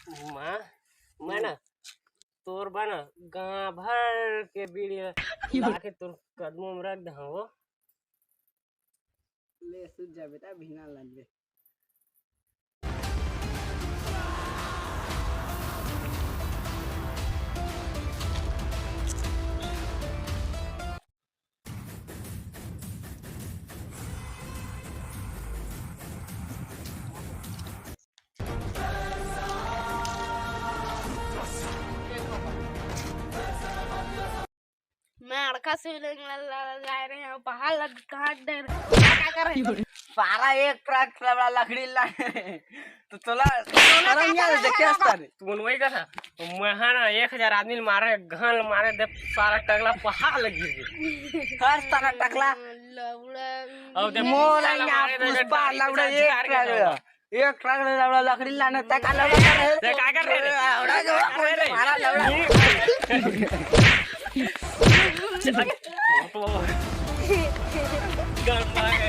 माँ मैं ना तोर बना गाँव भर के बीड़ी लाके तोर कदमों में रख दे वो ले सूझ जा बेटा भीना लग ले मैं अड़का से जा रहे हैं पहाड़ लग काट दे क्या कर रहे हैं पारा एक ट्रक लकड़ी ला तो चला करम यार देखे असता तू बनवाई का था मैं हाँ ना 1000 आदमी मारे घाल मारे दे सारा टगला पहाड़ लग गई हर तरह टकला लवड़ा अब दे मोला या पुष्पा लवड़ा एक ट्रक लवड़ा लकड़ी लाने तक लवड़ा ते काय कर रहे लवड़ा जो पारा लवड़ा गन मार